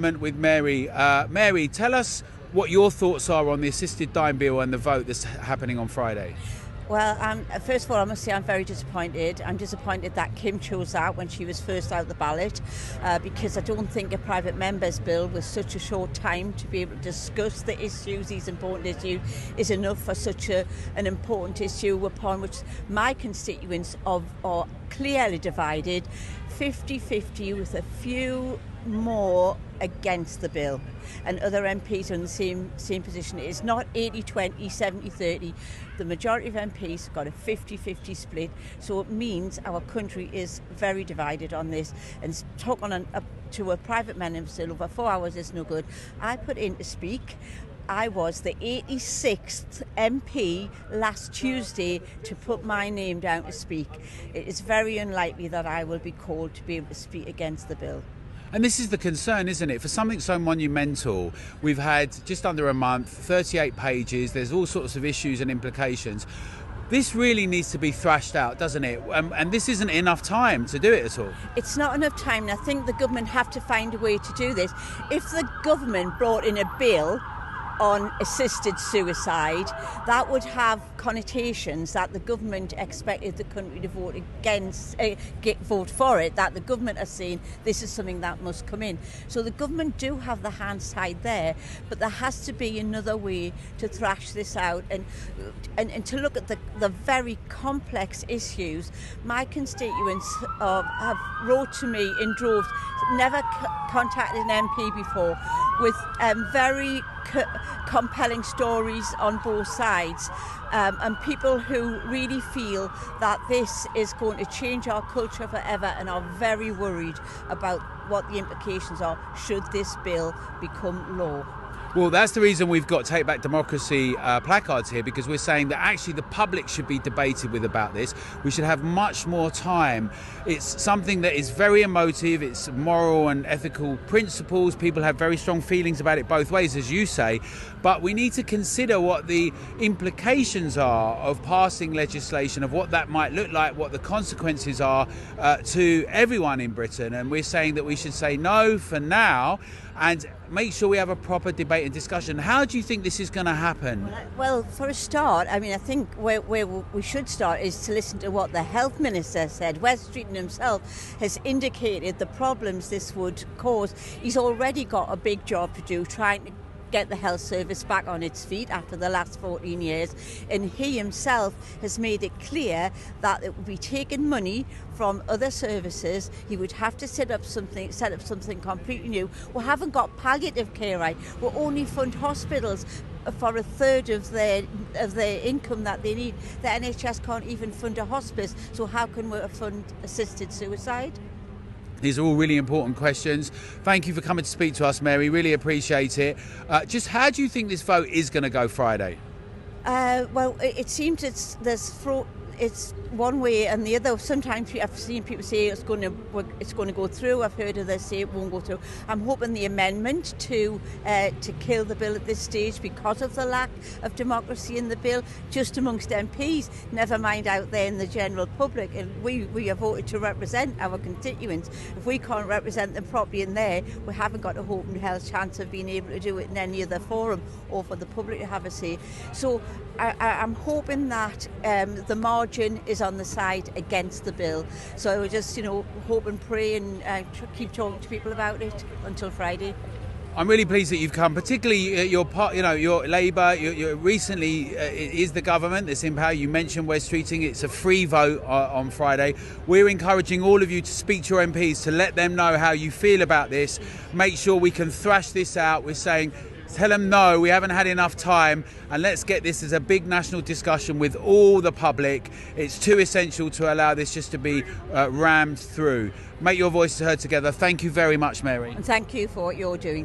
moment with Mary. Mary, tell us what your thoughts are on the assisted dying bill and the vote that's happening on Friday. Well, first of all, I must say I'm very disappointed. I'm disappointed that Kim chose that when she was first out the ballot, because I don't think a private member's bill with such a short time to be able to discuss the issues, these important issues, is enough for such an important issue upon which my constituents are clearly divided, 50-50 with a few more against the bill, and other MPs are in the same position. It is not 80-20, 70-30. The majority of MPs got a 50-50 split, so it means our country is very divided on this, and talking to a private member still over 4 hours is no good. I put in to speak. I was the 86th MP last Tuesday to put my name down to speak. It is very unlikely that I will be called to be able to speak against the bill. And this is the concern, isn't it? For something so monumental, we've had just under a month, 38 pages, there's all sorts of issues and implications. This really needs to be thrashed out, doesn't it? And this isn't enough time to do it at all. It's not enough time, and I think the government have to find a way to do this. If the government brought in a bill on assisted suicide, that would have connotations that the government expected the country to vote against, vote for it, that the government are saying this is something that must come in. So the government do have the hands tied there, but there has to be another way to thrash this out and to look at the very complex issues. My constituents have wrote to me in droves, never contacted an MP before, with very compelling stories on both sides, and people who really feel that this is going to change our culture forever and are very worried about what the implications are should this bill become law. Well, that's the reason we've got Take Back Democracy placards here, because we're saying that actually the public should be debated with about this. We should have much more time. It's something that is very emotive. It's moral and ethical principles. People have very strong feelings about it both ways, as you say. But we need to consider what the implications are of passing legislation, of what that might look like, what the consequences are to everyone in Britain. And we're saying that we should say no for now and make sure we have a proper debate and discussion. How do you think this is going to happen? Well, for a start, I mean, I think where we should start is to listen to what the health minister said. Wes Streeton himself has indicated the problems this would cause. He's already got a big job to do trying to get the health service back on its feet after the last 14 years, and he himself has made it clear that it would be taking money from other services. He would have to set up something completely new. We haven't got palliative care right. We only fund hospitals for a third of their income that they need. The NHS can't even fund a hospice, so how can we fund assisted suicide? These are all really important questions. Thank you for coming to speak to us, Mary. Really appreciate it. Just how do you think this vote is going to go Friday? Well, it seems it's one way and the other. Sometimes I've seen people say it's going to go through. I've heard others say it won't go through. I'm hoping the amendment to kill the bill at this stage, because of the lack of democracy in the bill, just amongst MPs, never mind out there in the general public. And we are voted to represent our constituents. If we can't represent them properly in there, we haven't got a hope in hell's chance of being able to do it in any other forum or for the public to have a say. So I'm hoping that the margin is on the side against the bill. So we just, hope and pray and keep talking to people about it until Friday. I'm really pleased that you've come, particularly your Labour. You're recently is the government that's in power. You mentioned Wes Streeting. It's a free vote on Friday. We're encouraging all of you to speak to your MPs, to let them know how you feel about this. Make sure we can thrash this out. We're saying, tell them no, we haven't had enough time, and let's get this as a big national discussion with all the public. It's too essential to allow this just to be rammed through. Make your voices heard together. Thank you very much, Mary. And thank you for what you're doing.